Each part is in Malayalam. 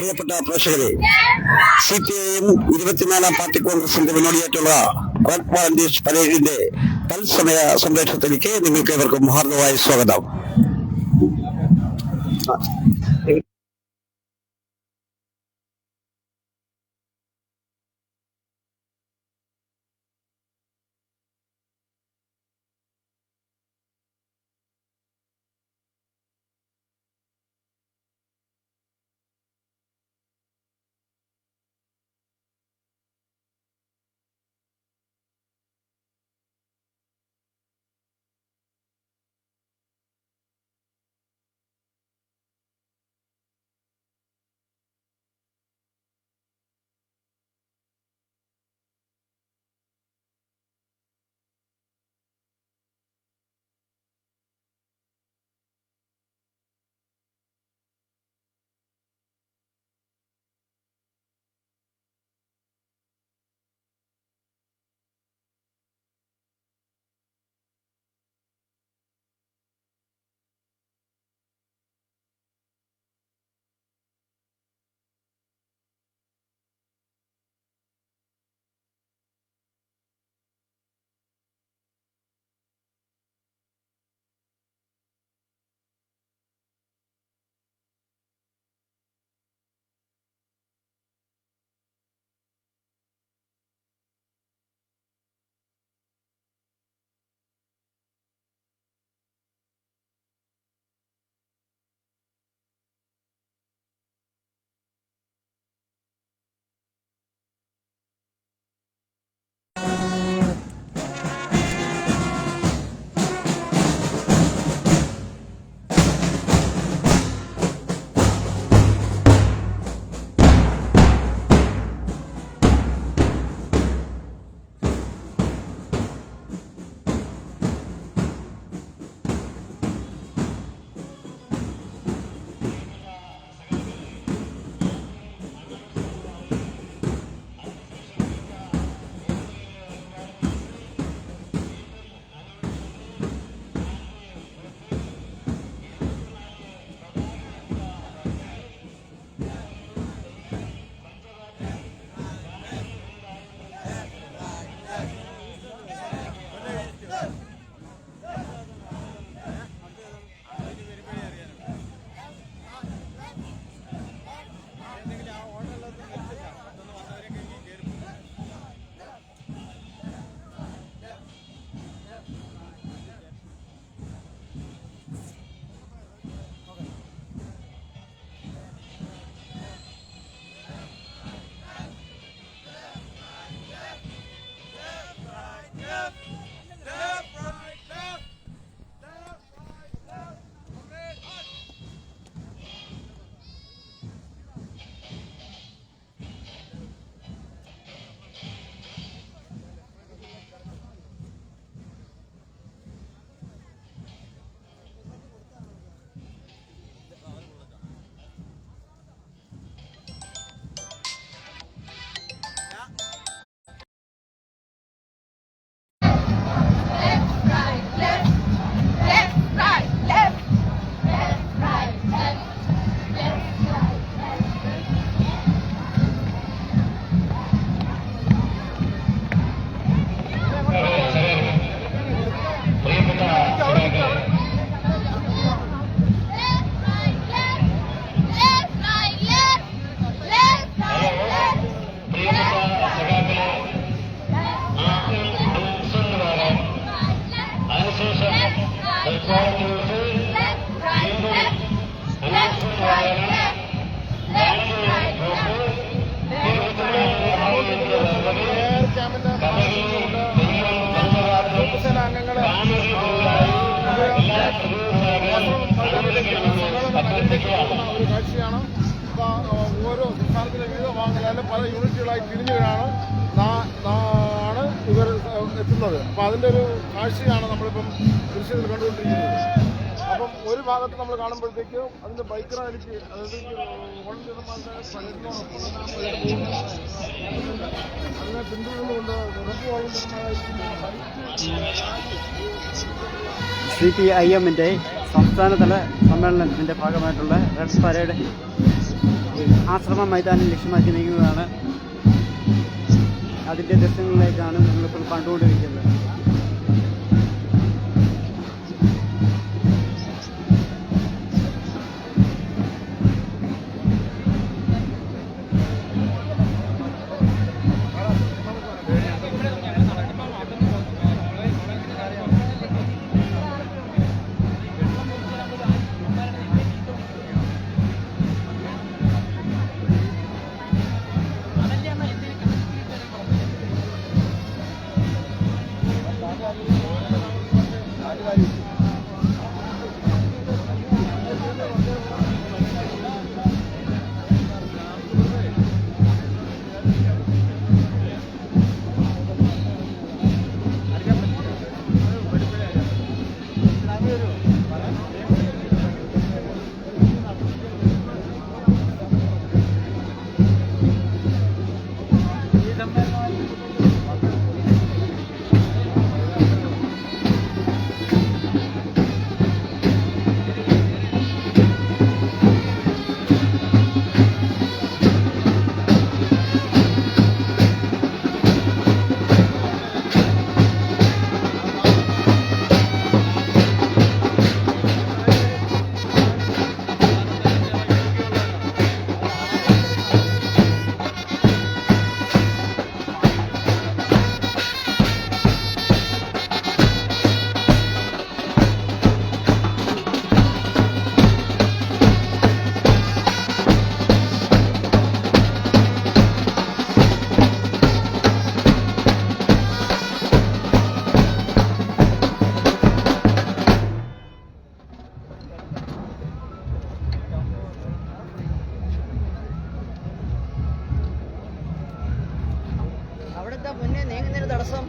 പ്രിയപ്പെട്ട പ്രേക്ഷകരെ, CPIM 24-ാം പാർട്ടി കോൺഗ്രസിന്റെ മുന്നോടിയായിട്ടുള്ള റെഡ് വാളണ്ടിയേഴ്സ് പരേഡിന്റെ തത്സമയ സംപ്രേഷണത്തിലേക്ക് നിങ്ങൾക്ക് ഏവർക്കും ഹാർദവമായ സ്വാഗതം. ഒരു കാഴ്ചയാണ്. ഓരോ സംസ്ഥാനത്തിലെ വിവിധ ഭാഗങ്ങളിലും പല യൂണിറ്റുകളായി തിരിഞ്ഞുകയാണ് ഇവർ എത്തുന്നത്. അപ്പോൾ അതിൻ്റെ ഒരു കാഴ്ചയാണ് നമ്മളിപ്പം ദൃശ്യത്തിൽ കണ്ടുകൊണ്ടിരിക്കുന്നത്. അപ്പം ഒരു ഭാഗത്ത് നമ്മൾ കാണുമ്പോഴത്തേക്കും അതിൻ്റെ ബൈക്ക് റാലിക്ക് അതായത് അതിനെ പിന്തുടർന്നുകൊണ്ട് CPIM-ന്റെ സംസ്ഥാനതല സമ്മേളനത്തിൻ്റെ ഭാഗമായിട്ടുള്ള റെഡ് പരേഡ് ആശ്രമ മൈതാനം ലക്ഷ്യമാക്കി നീങ്ങുന്നതാണ്. അതിൻ്റെ ദൃശ്യങ്ങളിലേക്കാണ് നിങ്ങളിപ്പോൾ കണ്ടുകൊണ്ടിരിക്കുന്നത്. അവിടുത്തെ മുന്നേ നീങ്ങുന്നതിന് തടസ്സം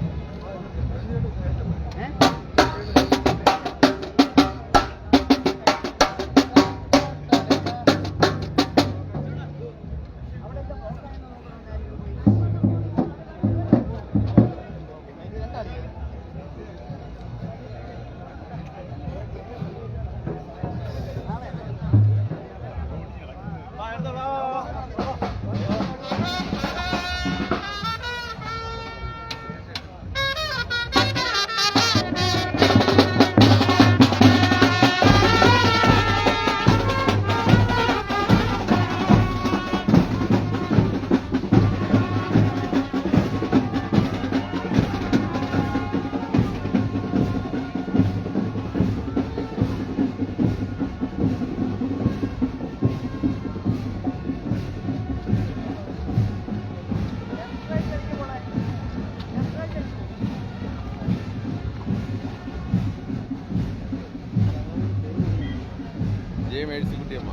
മേഴ്സിക്കുട്ടിയമ്മ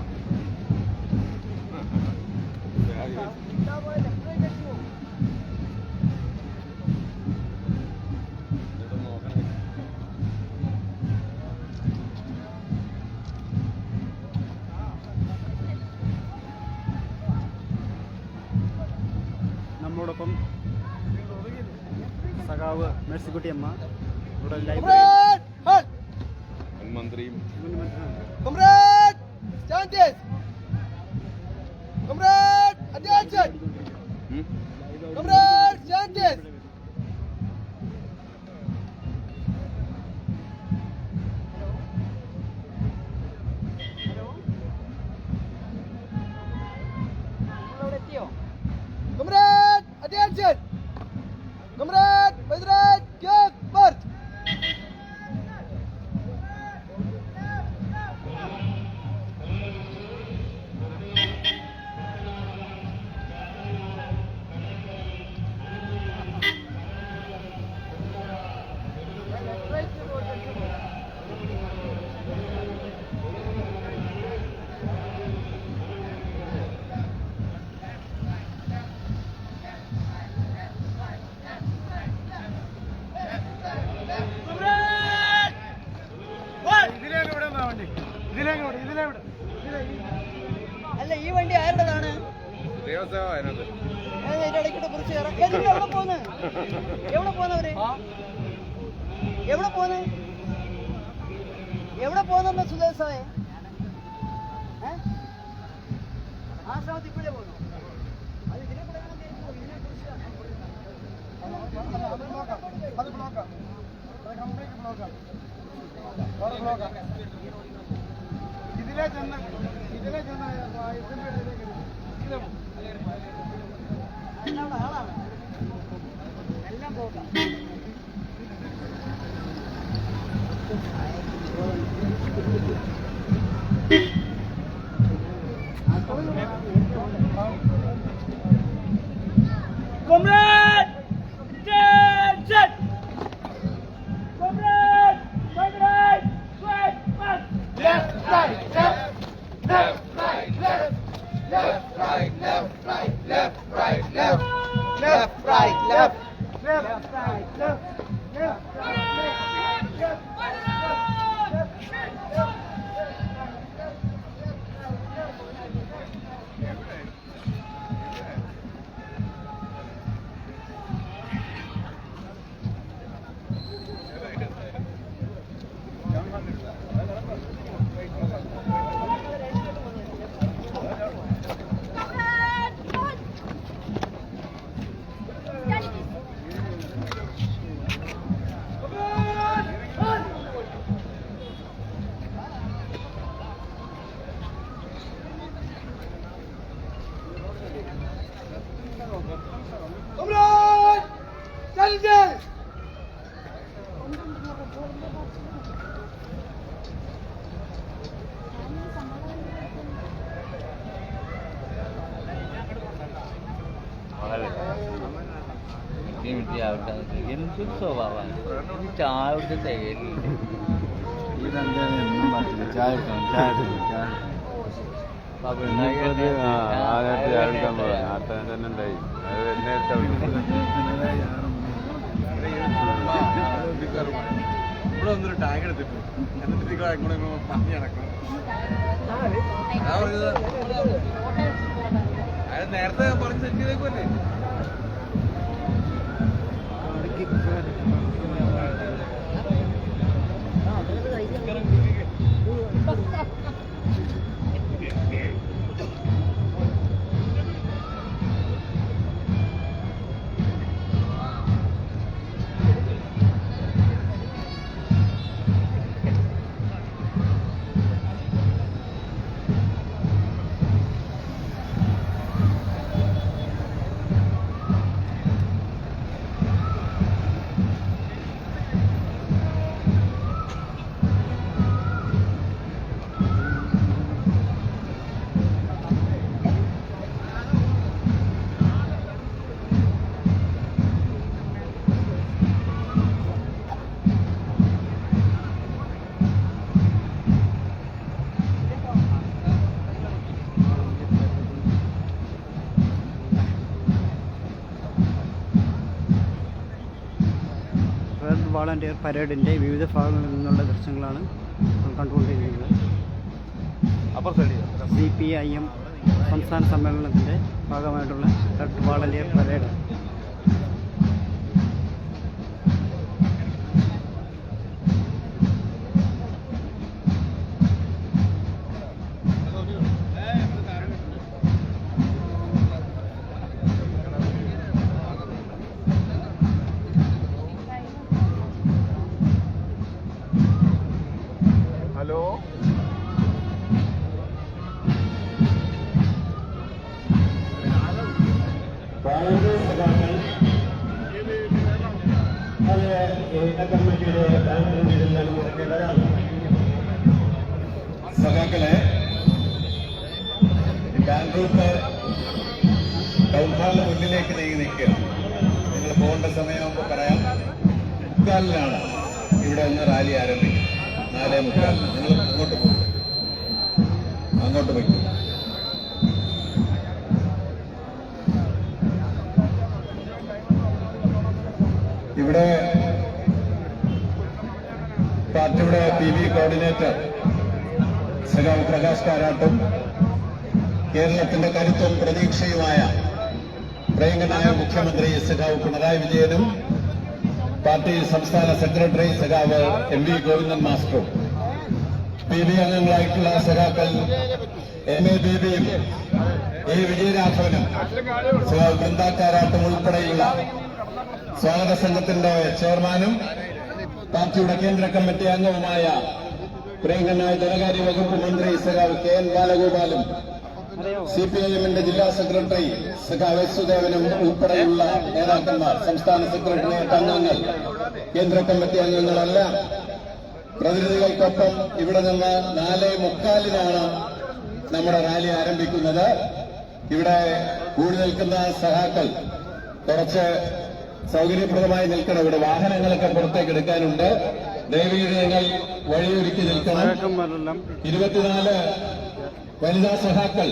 നമ്മോടൊപ്പം സഖാവ് മേഴ്സിക്കുട്ടിയമ്മ ഇവിടെ മന്ത്രിയും അല്ല ഈ വണ്ടി ആരുടേതാണ്? എവിടെ പോന്ന് എവിടെ പോന്ന സുദേശായ ശ്രമത്തിൽ കൂടെ പോകുന്നു. അത് ഇതിനെ കൂടെ വേണം തിരിച്ചു പോകും. ഇതിനെ കുറിച്ച് അത് ബ്ലോക്കാണ്, അത് കംപ്ലീറ്റ് ബ്ലോക്കാണ്, വേറെ ബ്ലോക്കാണ്. ഇതിലെ ചെന്ന് ഇതിന്റെ എല്ലാം ആളാണ്, എല്ലാം പോകാം. Comrade! Attention! Comrade! Comrade! Right, march! Left, right, left! Left, right, left! Left, right, left, right, left, right, left! Left, right, left! Left, right, left! Left, right, left! Comrade! Challenger! എന്തൊരു സ്വഭാവമാണ് ചായ കുടിച്ച് തികയില്ല. ഇതെന്തായാലും പറ്റില്ല. ചായ എടുക്കണം, ചായ എടുക്കണം, ചായ ആദ്യത്തെ ചായ എടുക്കാൻ പോകാം. നേരത്തെ തന്നെ ഉണ്ടായി. അത് നേരത്തെ ഇവിടെ ഒന്നൊരു ടാങ്ക് എടുത്തിട്ടു. എന്നിട്ട് ഇങ്ങോട്ട് പന്നി നടക്കണം. അത് നേരത്തെ പറഞ്ഞ് സെറ്റ് ചെയ്തേക്കുമല്ലേ. വാളണ്ടിയർ പരേഡിൻ്റെ വിവിധ ഭാഗങ്ങളിൽ നിന്നുള്ള ദൃശ്യങ്ങളാണ് നമ്മൾ കണ്ടുകൊണ്ടിരിക്കുന്നത്. CPIM സംസ്ഥാന സമ്മേളനത്തിൻ്റെ ഭാഗമായിട്ടുള്ള റെഡ് വാളണ്ടിയർ പരേഡ്. ഹലോ, സഖാക്കളെ, ബാങ്ക് ഗ്രൂപ്പ് ടൗൺ ഹാളിന് മുന്നിലേക്ക് നീങ്ങി നിൽക്കുക. നിങ്ങൾ പോകേണ്ട സമയമാകുമ്പോൾ പറയാം. 3:45 ഇവിടെ ഒന്ന് റാലി ആരംഭിക്കും. 4:45 നിങ്ങൾ അങ്ങോട്ട് പോകും, അങ്ങോട്ട് പോയി. ഇവിടെ പാർട്ടിയുടെ PV കോർഡിനേറ്റർ സഖാവ് പ്രകാശ് കാരാട്ടും കേരളത്തിന്റെ കരുത്തും പ്രതീക്ഷയുമായ പ്രിയങ്കനായ മുഖ്യമന്ത്രി സഖാവ് പിണറായി വിജയനും പാർട്ടി സംസ്ഥാന സെക്രട്ടറി സഖാവ് MV ഗോവിന്ദൻ മാസ്റ്ററും PV അംഗങ്ങളായിട്ടുള്ള സഖാക്കൾ MA ബേബിയും ഈ വിജയരാഘവനും വൃന്ദാക്കാരാട്ടും ഉൾപ്പെടെയുള്ള സ്വാഗത സംഘത്തിന്റെ ചെയർമാനും പാർട്ടിയുടെ കേന്ദ്ര കമ്മിറ്റി അംഗവുമായ പ്രിയങ്കനായ ധനകാര്യ വകുപ്പ് മന്ത്രി സഖാവ് KN ബാലഗോപാലും CPIM-ന്റെ ജില്ലാ സെക്രട്ടറി സഖാവ് സുദേവനും ഉൾപ്പെടെയുള്ള നേതാക്കന്മാർ, സംസ്ഥാന സെക്രട്ടേറിയറ്റ് അംഗങ്ങൾ, കേന്ദ്ര കമ്മിറ്റി അംഗങ്ങളെല്ലാം പ്രതിനിധികൾക്കൊപ്പം ഇവിടെ നിന്ന് 4:45 നമ്മുടെ റാലി ആരംഭിക്കുന്നത്. ഇവിടെ കൂടി നിൽക്കുന്ന സഹാക്കൾ കുറച്ച് സൗകര്യപ്രദമായി നിൽക്കണം. ഇവിടെ വാഹനങ്ങളൊക്കെ പുറത്തേക്ക് എടുക്കാനുണ്ട്. ദയവീത് നിങ്ങൾ വഴിയൊരുക്കി നിൽക്കണം. 24 വനിതാ സഹാക്കൾ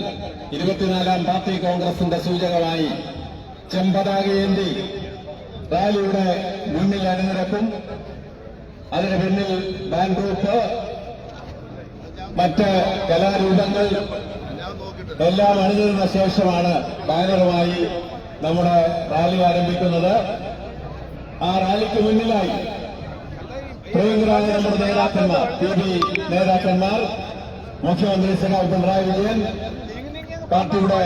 24-ാം പാർട്ടി കോൺഗ്രസിന്റെ സൂചകമായി ചെമ്പതാകയേന്തി റാലിയുടെ മുന്നിൽ അണിനിരക്കും. അതിന് പിന്നിൽ ബാൻഡ് ഗ്രൂപ്പ്, മറ്റ് കലാരൂപങ്ങൾ എല്ലാം അണിനിരുന്ന ശേഷമാണ് ബാനറുമായി നമ്മുടെ റാലി ആരംഭിക്കുന്നത്. ആ റാലിക്ക് മുന്നിലായി പ്രിയങ്കരായ നമ്മുടെ നേതാക്കന്മാർ, PB നേതാക്കന്മാർ, മുഖ്യമന്ത്രി സഖാവ് പിണറായി വിജയൻ, പാർട്ടിയുടെ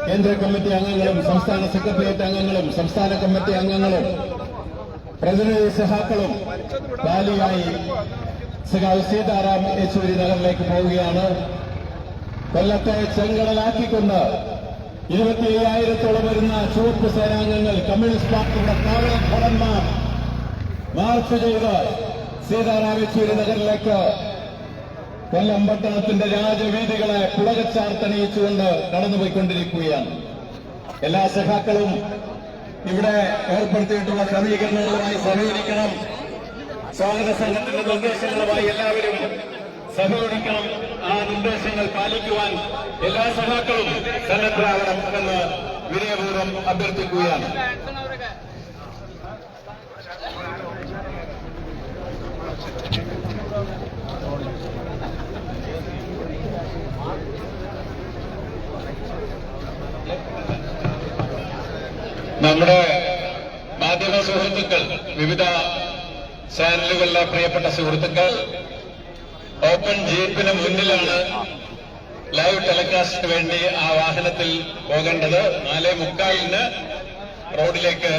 കേന്ദ്ര കമ്മിറ്റി അംഗങ്ങളും സംസ്ഥാന സെക്രട്ടേറിയറ്റ് അംഗങ്ങളും സംസ്ഥാന കമ്മിറ്റി അംഗങ്ങളും പ്രതിനിധി സഹാക്കളും റാലിയായി സഖാവ് സീതാറാം യെച്ചൂരി നഗറിലേക്ക് പോവുകയാണ്. കൊല്ലത്തെ ചെങ്കടലാക്കിക്കൊണ്ട് 25,000-ഓളം വരുന്ന ചുവപ്പ് സേനാംഗങ്ങൾ, കമ്മ്യൂണിസ്റ്റ് പാർട്ടിയുടെ കാവൽ ഭടന്മാർ മാർച്ച് ചെയ്ത് സീതാറാം യെച്ചൂരി നഗറിലേക്ക് കൊല്ലം പട്ടണത്തിന്റെ രാജവീതികളെ പുളകച്ചാർത്തണിയിച്ചുകൊണ്ട് കടന്നുപോയിക്കൊണ്ടിരിക്കുകയാണ്. എല്ലാ സഖാക്കളും ഇവിടെ ഏർപ്പെടുത്തിയിട്ടുള്ള ക്രമീകരണങ്ങളുമായി സഹകരിക്കണം. സ്വാഗത സംഘത്തിന്റെ നിർദ്ദേശങ്ങളുമായി എല്ലാവരും സഹകരിക്കണം. ആ നിർദ്ദേശങ്ങൾ പാലിക്കുവാൻ എല്ലാ സഖാക്കളും സന്നദ്ധരാകണം എന്ന് വിനയപൂർവ്വം അഭ്യർത്ഥിക്കുകയാണ്. നമ്മുടെ മാധ്യമ സുഹൃത്തുക്കൾ, വിവിധ ചാനലുകളിലെ പ്രിയപ്പെട്ട സുഹൃത്തുക്കൾ, ഓപ്പൺ ജീപ്പിന് മുന്നിലാണ് ലൈവ് ടെലികാസ്റ്റിന് വേണ്ടി ആ വാഹനത്തിൽ പോകേണ്ടത്. 4:45 റോഡിലേക്ക്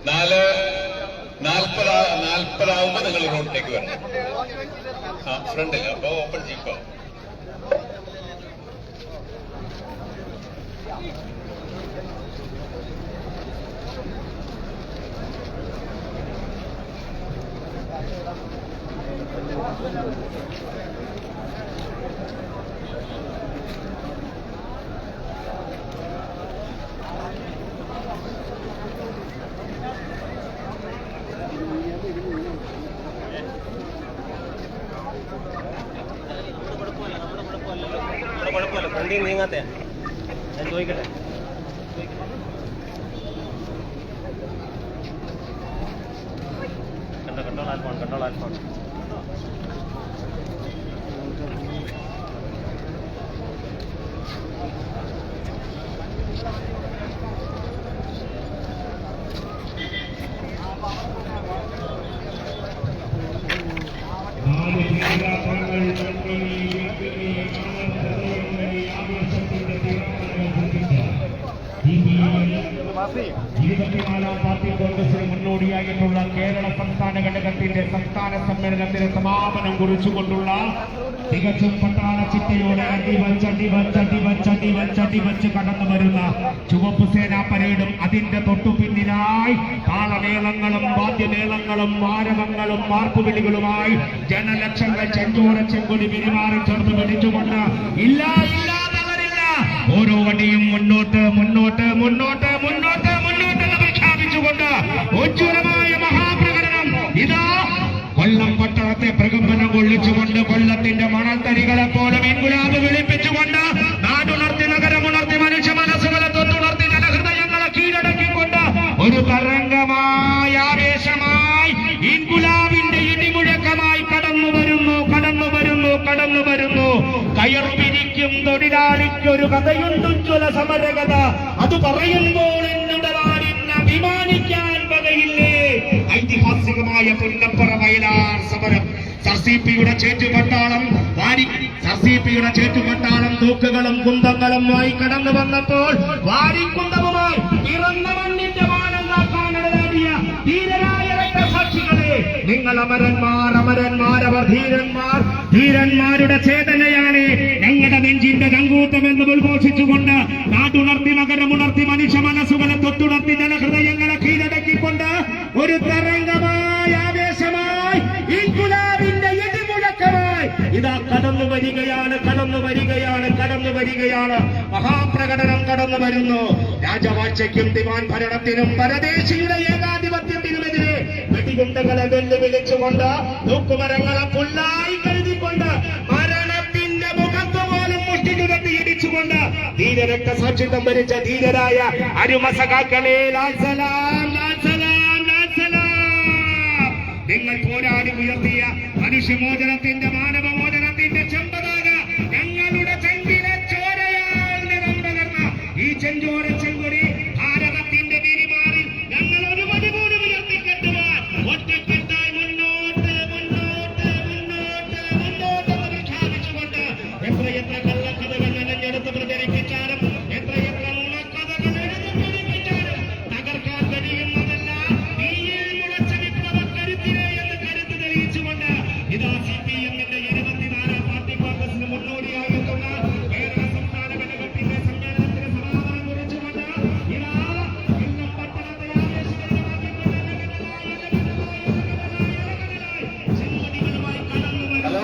4:40 നിങ്ങൾ റോഡിലേക്ക് വരണം. ഫ്രണ്ടിൽ അപ്പോ ഓപ്പൺ ജീപ്പ്. കുഴപ്പമില്ല, ഫ്രണ്ടിൽ നീങ്ങാത്തെ ഞാൻ ചോദിക്കട്ടെ. കണ്ടോ ആൽഫോൺ, കണ്ടോ ആൽഫോൺ. ഇരുപത്തിനാലാം പാർട്ടി കോൺഗ്രസിന് മുന്നോടിയായിട്ടുള്ള കേരള സംസ്ഥാന ഘടകത്തിന്റെ സംസ്ഥാന സമ്മേളനത്തിന് സമാപനം കുറിച്ചുകൊണ്ടുള്ള തികച്ചും പട്ടാള ചിട്ടയോടെ അടിവച്ച് കടന്നു വരുന്ന ചുവപ്പ് സേനാ പരേഡും അതിന്റെ തൊട്ടു പിന്നിലായി താളമേളങ്ങളും വാദ്യമേളങ്ങളും ആരവങ്ങളും മാർപ്പുവിളികളുമായി ജനലക്ഷങ്ങൾ ചെഞ്ചോര ചെങ്കൊടി പെരുമാറി ചേർത്ത് പിടിച്ചുകൊണ്ട് ഇല്ല ഓരോ വടിയും മുന്നോട്ട് മുന്നോട്ട് മുന്നോട്ട് മുന്നോട്ട് മുന്നോട്ട് പ്രഖ്യാപിച്ചുകൊണ്ട് ഉജ്ജ്വലമായ മഹാപ്രകടനം ഇതാ കൊല്ലം പട്ടണത്തെ പ്രകമ്പനം കൊള്ളിച്ചുകൊണ്ട് കൊല്ലത്തിന്റെ മണൽത്തരികളെ പോലും ഇൻകുലാബ് വിളിപ്പിച്ചുകൊണ്ട് നാടുണർത്തി നഗരമുണർത്തി മനുഷ്യ മനസ്സുകളെ തൊട്ടുണർത്തി ജനഹൃദയങ്ങളെ കീഴടക്കിക്കൊണ്ട് ഒരു തരംഗമായ ആവേശമായി ഇൻകുലാബിന്റെ ഇടിമുഴക്കമായി കടന്നു വരുന്നു കയറുപിരിക്കും തൊഴിലാളിക്കൊരു കഥയുണ്ട്, ഉജ്ജ്വല സമരകഥ. അത് പറയുമ്പോൾ എന്നുടെ നാടിന് അഭിമാനിക്കാൻ വകയില്ലേ. ഐതിഹാസികമായ പുന്നപ്പുറ വയലാർ സമരം, സർസിപിയുടെ ചേറ്റുപട്ടാളം RCPയുടെ ചേറ്റുപട്ടാളം തൂക്കുകളും കുന്തങ്ങളുമായി കടന്നു വന്നപ്പോൾ വാരിക്കുന്തവുമായി പിറന്ന മണ്ണിന്റെ മാനം കാക്കാനടനാടിയ ധീരരായ രക്തസാക്ഷികളെ, നിങ്ങൾ അമരന്മാർ, അമരന്മാർ, അവർ ധീരന്മാർ, ധീരന്മാരുടെ ചേതനയാണ് ഞങ്ങളുടെ നെഞ്ചിന്റെ ചങ്കൂറ്റം എന്ന് ഉദ്ഘോഷിച്ചുകൊണ്ട് നാട്ടുണർത്തി, നഗരമുണർത്തി, മനുഷ്യ മനസ്സുകളെ തൊട്ടുണർത്തി, ജനഹൃദയങ്ങളെ കീഴടക്കിക്കൊണ്ട് ഒരു തരംഗമായി, ആവേശമായി, ഇൻകുലാബിന്റെ ഇടിമുഴക്കമായി ഇതാ കടന്നു വരികയാണ്, കടന്നു വരികയാണ്, കടന്നു വരികയാണ്. മഹാപ്രകടനം കടന്നു വരുന്നു. രാജവാഴ്ചയ്ക്കും ദിവാൻ ഭരണത്തിനും പരദേശിയുടെ ഏകാധിപത്യത്തിനുമെതിരെ വെടികുണ്ടകളെ വെല്ലുവിളിച്ചുകൊണ്ട്, തൂക്കുമരങ്ങളെ പുല്ലായി കരുതിക്കൊണ്ട്, മരണത്തിന്റെ മുഖത്ത് പോലും മുഷ്ടിച്ചു തട്ടി ഇടിച്ചുകൊണ്ട് ധീരരക്തസാക്ഷിത്വം ഭരിച്ച ധീരരായ അരുമസഖാക്കളെ, ലാൽ സലാം, ലാൽ സലാം, ലാൽ സലാം. നിങ്ങൾ പോരാടി ഉയർത്തിയ മനുഷ്യമോചനത്തിന്റെ, മാനവമോചനത്തിന്റെ ചെമ്പതാക ഞങ്ങളുടെ ചെങ്കിലെ ചോരയാൽ നിറം പകർന്ന ഈ ചെഞ്ചോര ചെങ്കൊടി ഭാരതത്തിന്റെ തിരിമാറി ഞങ്ങൾ ഒരു പടി കൂടി ഉയർത്തിക്കെട്ടുവാൻ ഒറ്റക്കെട്ടായി മുന്നോട്ട്, മുന്നോട്ട്, മുന്നോട്ട്, മുന്നോട്ട് എന്ന് പ്രഖ്യാപിച്ചുകൊണ്ട് എത്രയെത്ര കള്ളക്കഥകൾ മെനഞ്ഞെടുത്ത് പ്രചരിപ്പിച്ചാലും, എത്രയെത്ര നുണക്കഥകൾ എഴുതി പ്രചരിപ്പിച്ചാലും തകർക്കാൻ കഴിയുന്നതല്ല തീയിൽ മുളച്ച വിപ്ലവ കരുത്തിനെ എന്ന് കരുത്ത് തെളിയിച്ചുകൊണ്ട് ഇതാ CPM-ന്റെ 24ാം പാർട്ടി കോൺഗ്രസിന് മുന്നോടിയായിട്ടുള്ള കേരള സംസ്ഥാന ഘടകത്തിന്റെ സമ്മേളനത്തിന് സമാധാനം കുറിച്ചുകൊണ്ട് ഇതാ ഇന്ന് പട്ടണത്തെ ആവേശകരമാക്കിക്കൊണ്ട് ചെങ്കൊടികളുമായി കടന്നു വരുന്നു.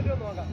വരുമോ നോക്കാം.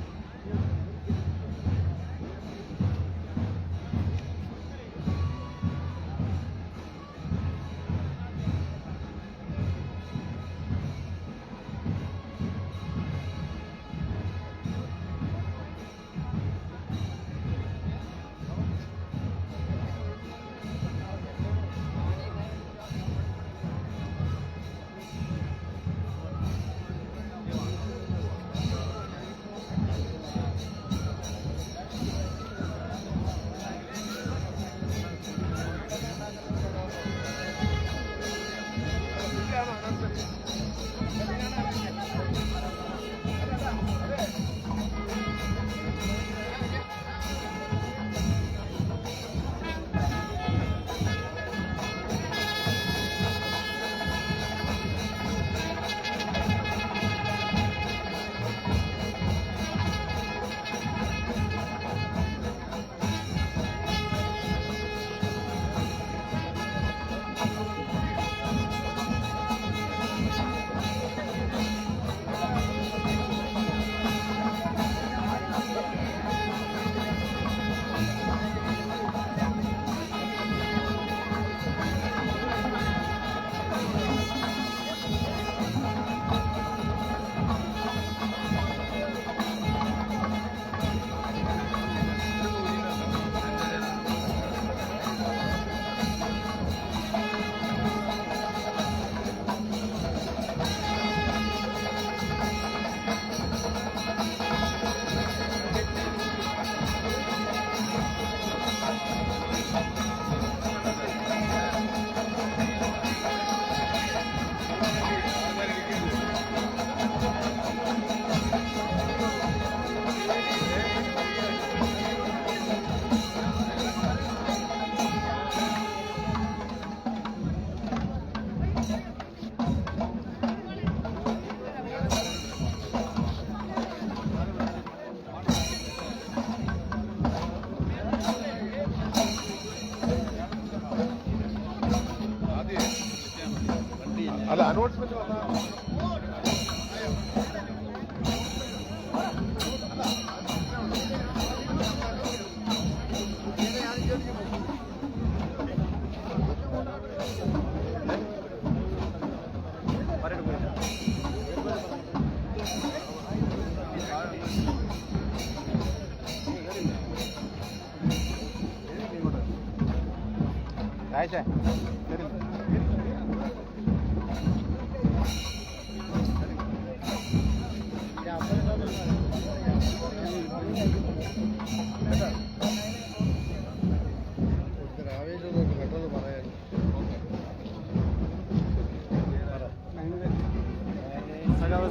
അല്ല അനൗൺസ്മെന്റ് വന്നാൽ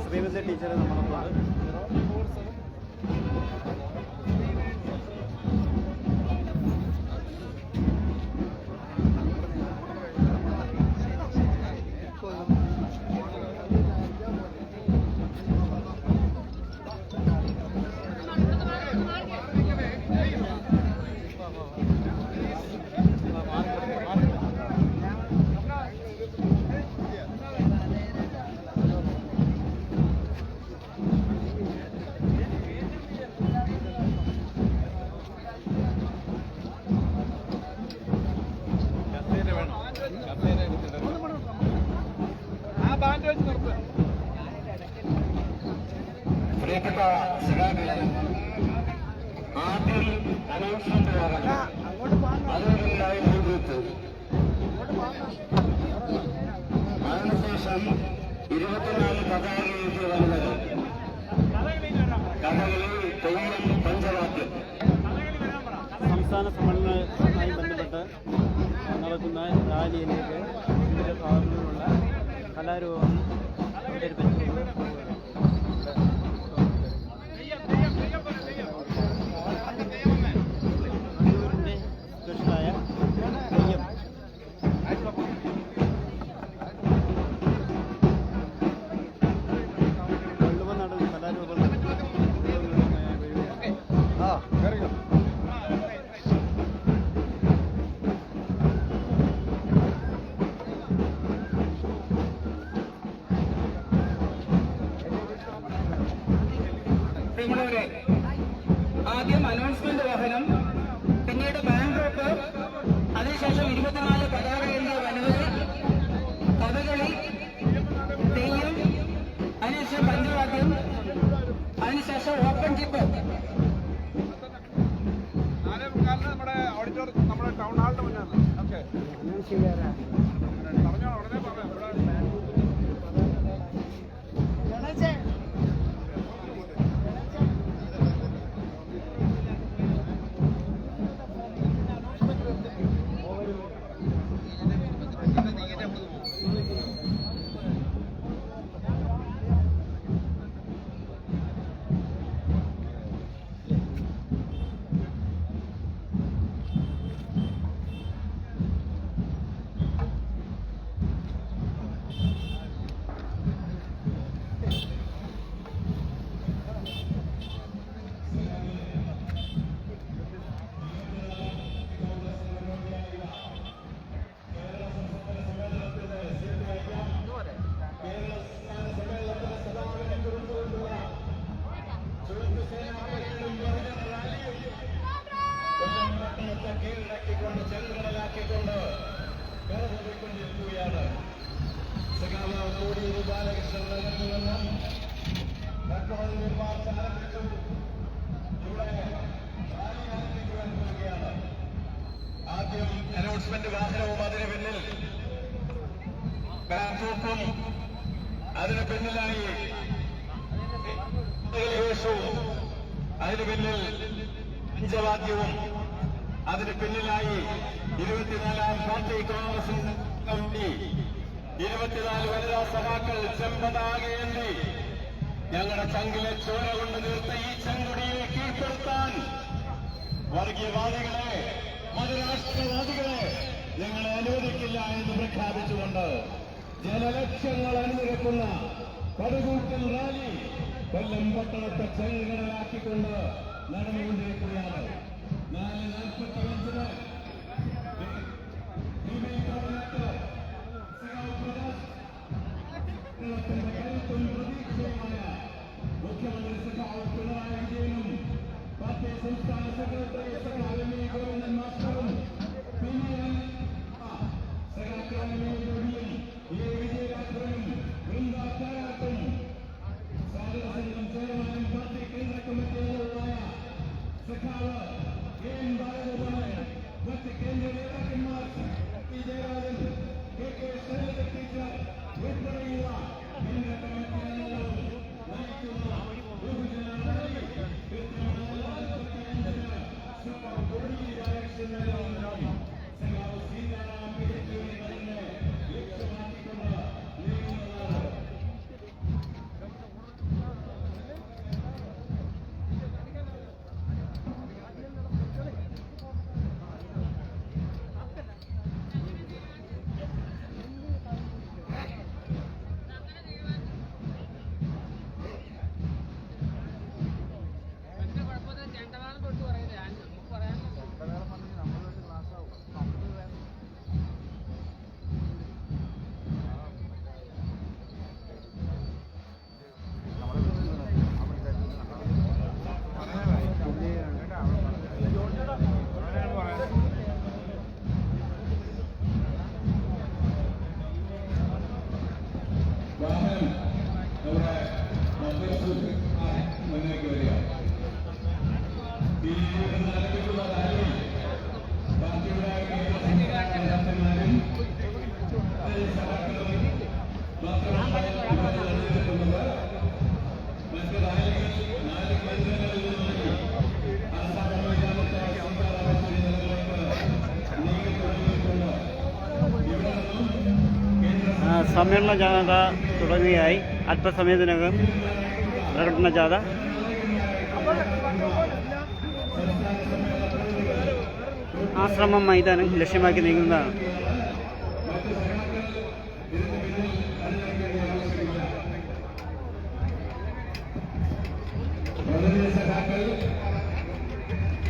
ശ്രീമതി ടീച്ചർ നമ്മളോട് പ്രിയപ്പെട്ട സഖാക്കളെ, ആദ്യം അനൗൺസ്മെന്റ് അതോടുണ്ടായിട്ട് അതിനുശേഷം 24 കഥാകളിലേക്ക് വന്നത് കഥകളി തെയ്യം പഞ്ചവാദ്യം. സംസ്ഥാന സമ്മേളനവുമായി ബന്ധപ്പെട്ട് നടക്കുന്ന റാലിയിലേക്ക് വിവിധ ഭാഗങ്ങളിലുള്ള കലാരൂപം അവതരിപ്പിച്ചുകൊണ്ട് കണ്ണൂരിൻ്റെ സ്പെഷ്യലായ തെയ്യം കൊള്ളുവനാട് കലാരൂപം പ്രിയമുള്ളവരെ, ആദ്യം അനൗൺസ്മെന്റ് വാഹനം, പിന്നീട് ബാങ്ക് റോപ്പ്, അതിനുശേഷം 24 പതാകയേന്തിയ വനിതകൾ, കഥകളി, തെയ്യം, അതിനുശേഷം പഞ്ചവാദ്യം, അതിനുശേഷം ഓപ്പൺ ജിപ്പ്. നമ്മുടെ ഓഡിറ്റോറിയം, നമ്മുടെ ടൗൺ ഹാളിന്റെ മുന്നാണ്. ഓക്കെ, പറഞ്ഞോ, ഉടനെ പറയാം. കീഴടക്കിക്കൊണ്ട് ചെങ്കടലാക്കിക്കൊണ്ട് കടന്നുപോയിക്കൊണ്ടിരിക്കുകയാണ്. സഖാവ് കോടിയേരി ബാലകൃഷ്ണൻ നൽകുമെന്ന് മാർച്ച് ആരംഭിച്ചു. ഇവിടെ റാലി ആരംഭിക്കുവാൻ പോവുകയാണ്. ആദ്യം അനൗൺസ്മെന്റ് വാഹനവും, അതിന് പിന്നിൽ ബാൻഡൂപ്പും, അതിന് പിന്നിലായി ഘോഷവും, അതിന് പിന്നിൽ പഞ്ചവാദ്യവും, അതിന് പിന്നിലായി 24-ാം പാർട്ടി കോൺഗ്രസ് കമ്മിറ്റി, 24 വനിതാ സഭാക്കൾ ചെമ്പതാകേന്തി ഞങ്ങളുടെ ചങ്കിലെ ചോര കൊണ്ട് തീർത്ത ഈ ചെങ്കൊടിയെ കീഴ്പ്പെടുത്താൻ വർഗീയവാദികളെ, മതരാഷ്ട്രവാദികളെ ഞങ്ങളെ അനുവദിക്കില്ല എന്ന് പ്രഖ്യാപിച്ചുകൊണ്ട് ജനലക്ഷങ്ങൾ അണിനിരക്കുന്ന പടുകൂട്ടൻ റാലി കൊല്ലം പട്ടണത്തെ ചെങ്കടലാക്കിക്കൊണ്ട് നടന്നുകൊണ്ടിരിക്കുകയാണ്. 4:45 കരുത്തും പ്രതീക്ഷയുമായ മുഖ്യമന്ത്രി സഖാവ് പിണറായി വിജയനും പാർട്ടി സംസ്ഥാന സെക്രട്ടറി സഖാവ് എം വി ഗോവിന്ദൻ മാസ്റ്ററും സഖാക്കളും എ വിജയരാഘവനും വൃന്ദാക്കാരാട്ടും സ്വാഗതസംഘം ചെയർമാനും പാർട്ടി കേന്ദ്ര കമ്മിറ്റി അംഗങ്ങളുമായ സഖാവ് കെ എൻ ബാലഗോപാലൻ, മറ്റ് കേന്ദ്ര നേതാക്കന്മാർ P Jayarajan, K K Shailaja teacher ഉൾപ്പെടെയുള്ള കേന്ദ്ര കമ്മിറ്റി അംഗങ്ങളും നയിക്കുന്ന ബഹുജനാവലി കൃത്യമായ 45-ന് സഖാവ് കോടിയേരി ബാലകൃഷ്ണൻ സഖാവ് സീതാറാം യെച്ചൂരി തന്നെ ലക്ഷ്യമാക്കിക്കൊണ്ട് നീങ്ങുന്നതാണ്. മുന്നേക്ക് വരിക. പാർട്ടിയുടെ നേതാക്കന്മാരും മറ്റ് റാലികൾ 4 കേന്ദ്രങ്ങളിൽ നിന്നായി ആസാം മൈതാനത്തെ സീതാറാമേശ്വരി നഗറിലേക്ക് നീങ്ങിത്തുടങ്ങിയിട്ടുണ്ട്. ഇവിടെ നിന്നും സമ്മേളന ജാഥ തുടങ്ങിയായി. അല്പസമയത്തിനകം പ്രകടന ജാഥ ആശ്രമം മൈതാനം ലക്ഷ്യമാക്കി നീങ്ങുന്നതാണ്.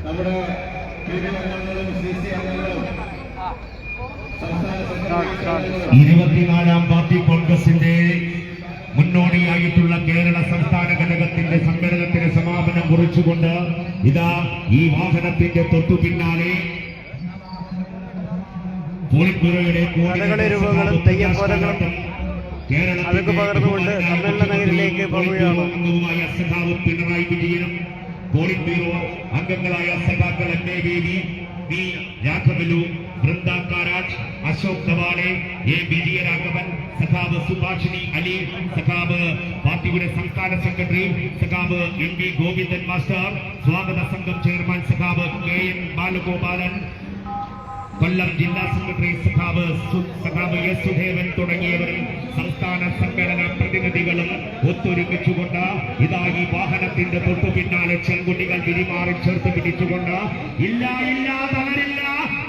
നമ്മുടെ അംഗങ്ങളും CC അംഗങ്ങളും 24-ാം പാർട്ടി കോൺഗ്രസിന്റെ മുന്നോടിയായിട്ടുള്ള കേരള സംസ്ഥാന ഘടകത്തിന്റെ സമ്മേളനത്തിന് സമാപന കുറിച്ചുകൊണ്ട് ഇതാ ഈ വാഹനത്തിന്റെ തൊട്ടു പിന്നാലെ കഥകളി രൂപങ്ങളും തെയ്യക്കോലങ്ങളും അതൊക്കെ പകർന്നുകൊണ്ട് സമ്മേളന നഗരിലേക്ക് പോവുകയാണ്. പിണറായി വിജയനും പോളിറ്റ് ബ്യൂറോ അംഗങ്ങളായ സഖാക്കൾ എം.എ. ബേബി, വി. രാഘവലു, വൃന്ദ കാരാട്ട്, അശോക് തവാലെ, എ. വിജയരാഘവൻ, സഖാവ് സുഭാഷിണി അലി, സഖാവ് പാർട്ടിയുടെ സംസ്ഥാന സെക്രട്ടറി സഖാവ് എം. വി. ഗോവിന്ദൻ മാസ്റ്റർ, സ്വാഗത സംഘം ചെയർമാൻ സഖാവ് കെ. എൻ. ബാലഗോപാലൻ, കൊല്ലം ജില്ലാ സെക്രട്ടറി സഖാവ് എസ്. സുധേവൻ തുടങ്ങിയവരും സംസ്ഥാന സംഘടന പ്രതിനിധികളും ഒത്തൊരുമിച്ചുകൊണ്ട് ഇതാ ഈ വാഹനത്തിന്റെ തൊട്ടു പിന്നാലെ ചെങ്കുട്ടികൾ പിരിമാറി ചേർത്ത് പിടിച്ചുകൊണ്ട് ഇല്ല ഇല്ല തളരില്ല,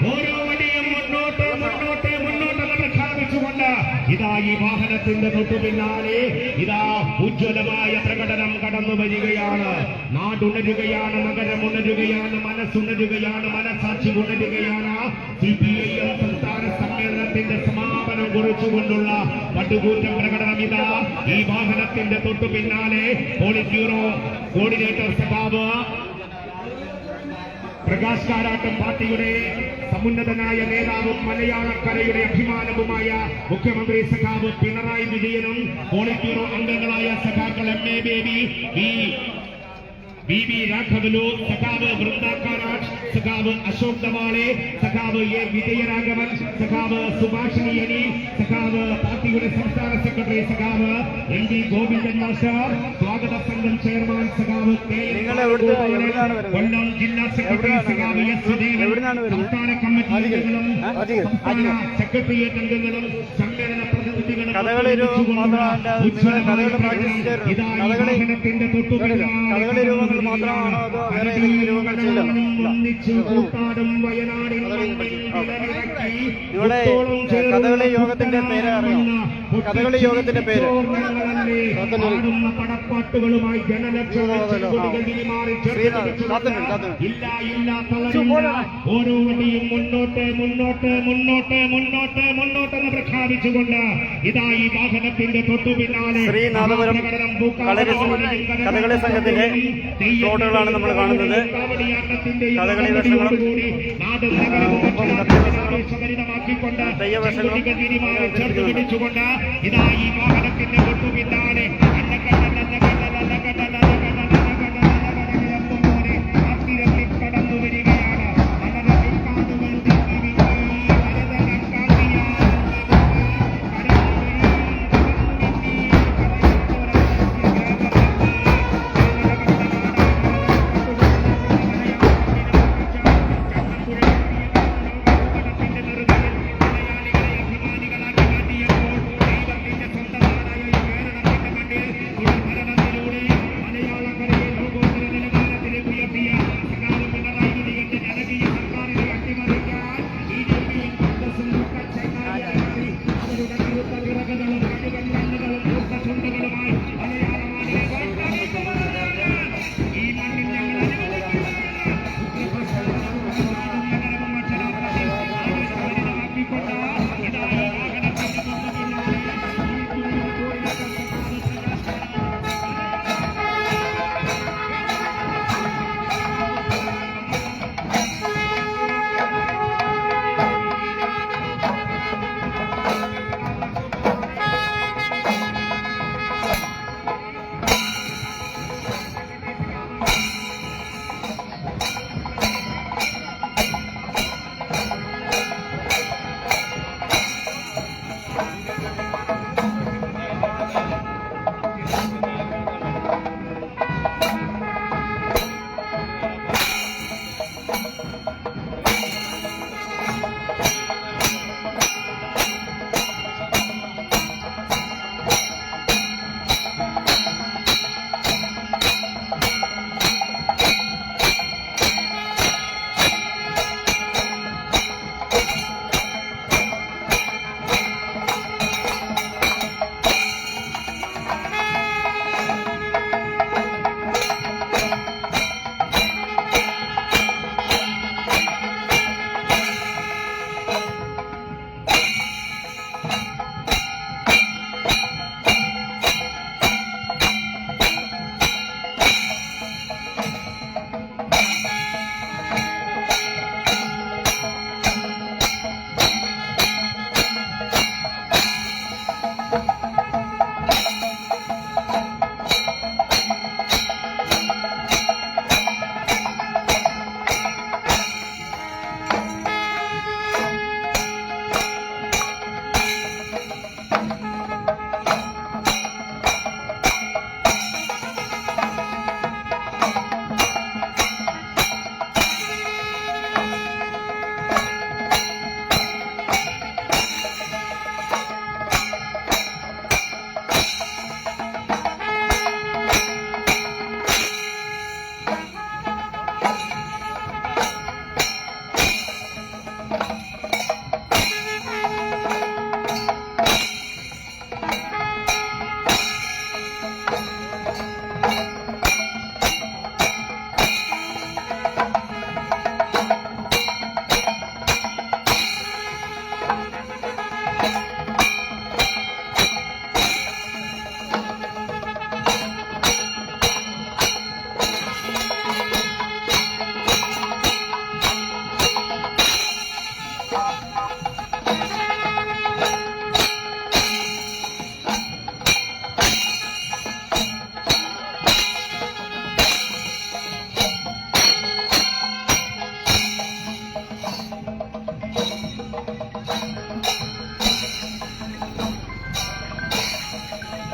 ഓരോ വടിയും മുന്നോട്ട് മുന്നോട്ട് മുന്നോട്ടെന്ന് പ്രഖ്യാപിച്ചുകൊണ്ട് ഇതാ ഈ വാഹനത്തിന്റെ തൊട്ടു പിന്നാലെ ഇതാ ഉജ്ജ്വലമായ പ്രകടനം കടന്നു വരികയാണ്. നാടുണരുകയാണ്, നഗരം ഉണരുകയാണ്, മനസ്സുണരുകയാണ്, മനസാക്ഷി ഉണരുകയാണ്. CPIM സംസ്ഥാന സമ്മേളനത്തിന്റെ സമാപനം കുറിച്ചുകൊണ്ടുള്ള പടുകൂറ്റൻ പ്രകടനം ഇതാ ഈ വാഹനത്തിന്റെ തൊട്ടു പിന്നാലെ പോളിറ്റ് ബ്യൂറോ കോർഡിനേറ്റർ സഖാവ് പ്രകാശ് കാരാട്ടും പാർട്ടിയുടെ സമുന്നതനായ നേതാവും മലയാളക്കരയുടെ അഭിമാനവുമായ മുഖ്യമന്ത്രി സഖാവ് പിണറായി വിജയനും പോളിറ്റ് ബ്യൂറോ അംഗങ്ങളായ സഖാക്കൾ എം.എ. ബേബി, വി. രാഘവലു, സഖാവ് വൃന്ദ കാരാട്ട്, സഖാവ് അശോക് തവാളെ, സഖാവ് എ. വിജയരാഘവൻ, സഖാവ് സുഭാഷിണി അലി, സഖാവ് പാർട്ടിയുടെ സംസ്ഥാന സെക്രട്ടറി സഖാവ് എം. വി. ഗോവിന്ദൻ മാസ്റ്റർ, സ്വാഗത സംഘം ചെയർമാൻ സഖാവ് കെ. കൊല്ലം ജില്ലാ സെക്രട്ടറി സഖാവ് എസ്. സുധേവൻ, സംസ്ഥാന കമ്മിറ്റി അംഗങ്ങളും സംസ്ഥാന സെക്രട്ടേറിയറ്റ് അംഗങ്ങളും സമ്മേളന പ്രതിനിധികളും മാത്രമാണോ അതോ വേറെ ഏതെങ്കിലും രൂപങ്ങൾ ചെയ്യണം? ഇവിടെ കഥകളി യോഗത്തിന്റെ പേര് അറിയാം. കഥകളി യോഗത്തിന്റെ പേര് പടപ്പാട്ടുകളുമായി ഓരോ വടിയും മുന്നോട്ട് മുന്നോട്ട് മുന്നോട്ട് മുന്നോട്ട് മുന്നോട്ടെന്ന് പ്രഖ്യാപിച്ചുകൊണ്ട് ഇതാ ഈ വാഹനത്തിന്റെ തൊട്ടു പിന്നാലെ ശ്രീനാഥപുരം കഥകളി സംഘത്തിന്റെ ഫോട്ടോകളാണ് നമ്മൾ കാണുന്നത്. കഥകളി വേഷങ്ങളും തെയ്യവേഷങ്ങളും പിടിച്ചുകൊണ്ട് ഇതാ ഈ വാഹനത്തിന്റെ തൊട്ടു പിന്നാലെ കടന്നു വരികയാണ്.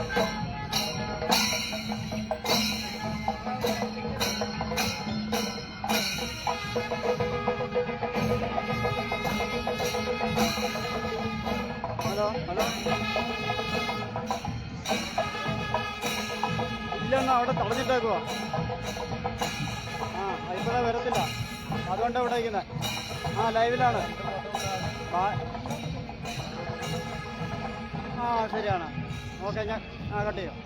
ഹലോ ഇല്ലെന്നാ അവിടെ തടഞ്ഞിട്ടേക്കുവാ. ഇപ്പോഴേ വരത്തില്ല, അതുകൊണ്ടാണ് ഇവിടെ ഇരിക്കുന്നത്. ലൈവിലാണ്. ശരിയാണ്. ഓക്കെ, ഞാൻ കട്ട് ചെയ്യാം.